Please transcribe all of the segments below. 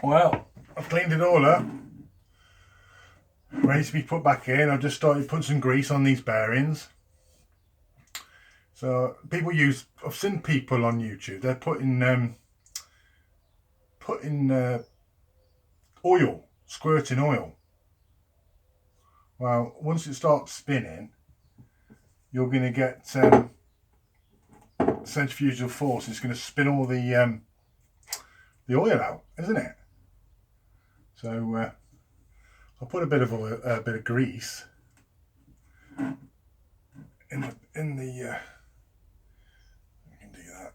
Well, I've cleaned it all up, ready to be put back in. I've just started putting some grease on these bearings. So people use, I've seen people on YouTube, they're putting oil, squirting oil. Well, once it starts spinning, you're going to get centrifugal force. It's going to spin all the oil out, isn't it? So I'll put a bit of oil, a bit of grease in the. I can do that.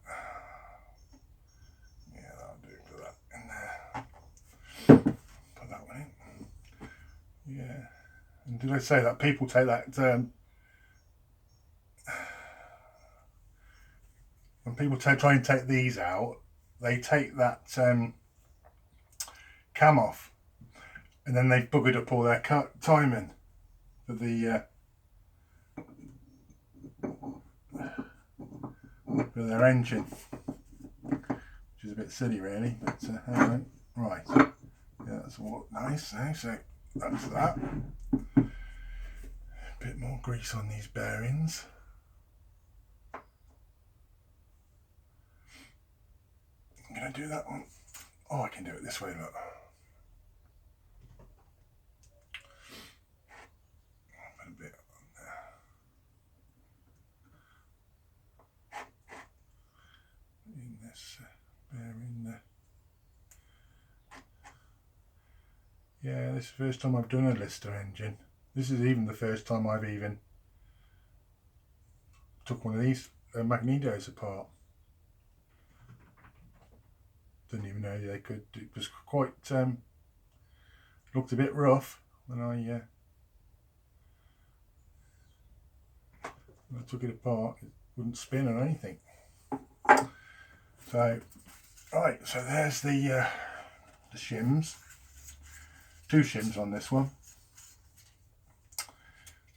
Yeah, that'll do. Put that in there. Put that one in. Yeah. And did I say that people take that? When people try and take these out, they take that cam off, and then they've buggered up all their timing for their engine, which is a bit silly, really. But anyway, right. Yeah, that's all nice. So that's that. A bit more grease on these bearings. I'm going to do that one. Oh, I can do it this way, look. Put a bit on there. In this bearing there. Yeah, this is the first time I've done a Lister engine. This is even the first time I've even took one of these magnetos apart. Didn't even know they could. It was quite looked a bit rough when I took it apart. It wouldn't spin or anything. So right, so there's the shims. 2 shims on this one.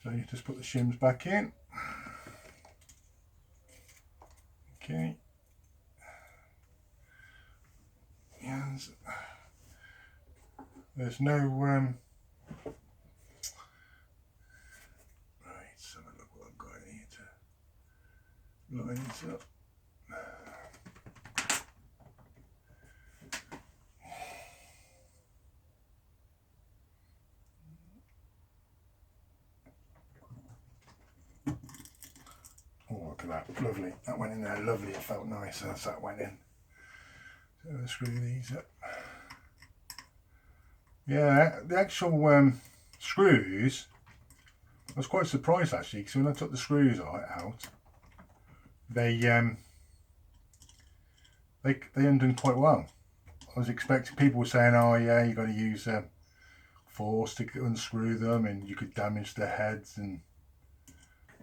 So you just put the shims back in. Okay. And there's no right, so look what I've got here to line this up. Oh, look at that, lovely. That went in there lovely, it felt nice as that went in. So let's screw these up. Yeah, the actual screws, I was quite surprised actually, because when I took the screws out, they undone quite well. I was expecting, people were saying, oh yeah, you got to use force to unscrew them and you could damage their heads and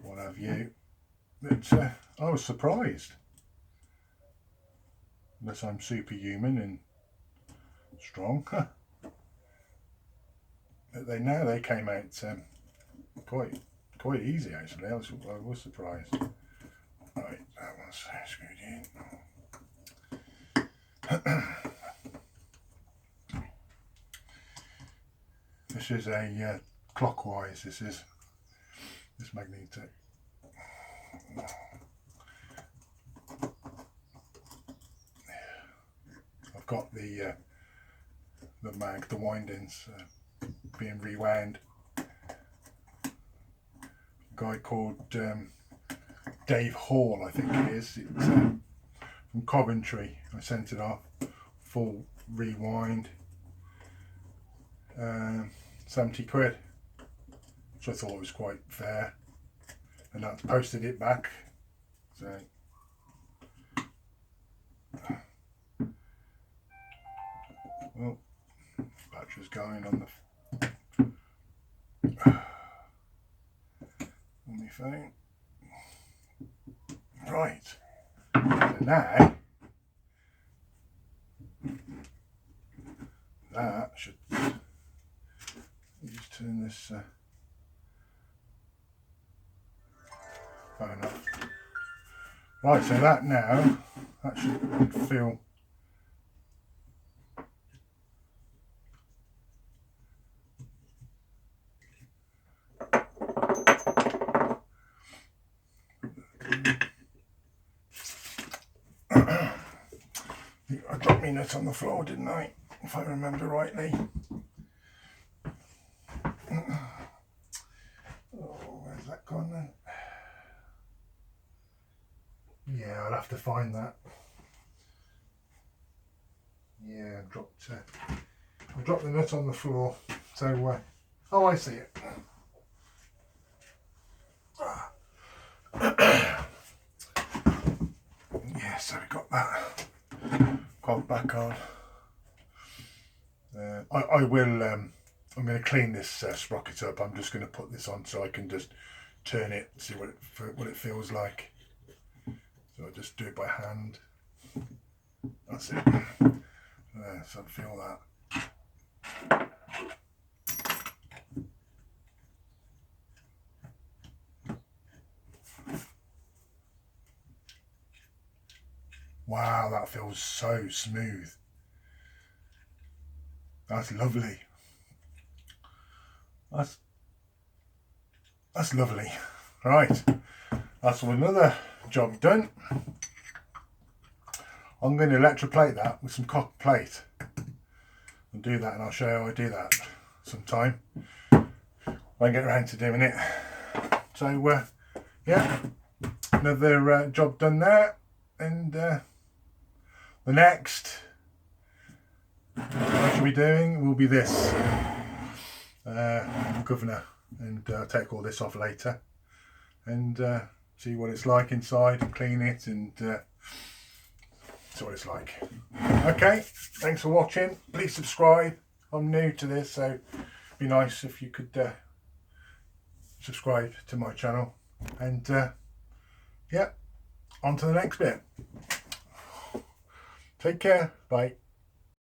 what have you. But I was surprised. Unless I'm superhuman and strong. But they came out quite easy actually. I was surprised. Right, that one's screwed in. This is a clockwise. This magneto. I've got the windings being rewound. A guy called Dave Hall, I think it is. It's from Coventry. I sent it off, full rewind, 70 quid, which I thought was quite fair, and that's posted it back. So well, battery's going on my phone. Right, so now that should just turn this phone off. Right, so that should feel me nut on the floor, didn't I? If I remember rightly. Oh, where's that gone then? Yeah, I'll have to find that. Yeah, I dropped the nut on the floor. So, oh, I see it. Yeah, so we got that. Got back on. I will. I'm going to clean this sprocket up. I'm just going to put this on so I can just turn it, see what it feels like. So I just do it by hand. That's it. So I feel that. Wow, that feels so smooth. That's lovely. That's lovely. Right, that's another job done. I'm going to electroplate that with some copper plate and do that, and I'll show you how I do that sometime when I get around to doing it. So yeah, another job done there, and the next I shall be doing will be this governor, and take all this off later and see what it's like inside and clean it and see what it's like. Okay, thanks for watching. Please subscribe. I'm new to this, so it'd be nice if you could subscribe to my channel, and yeah, on to the next bit. Take care. Bye.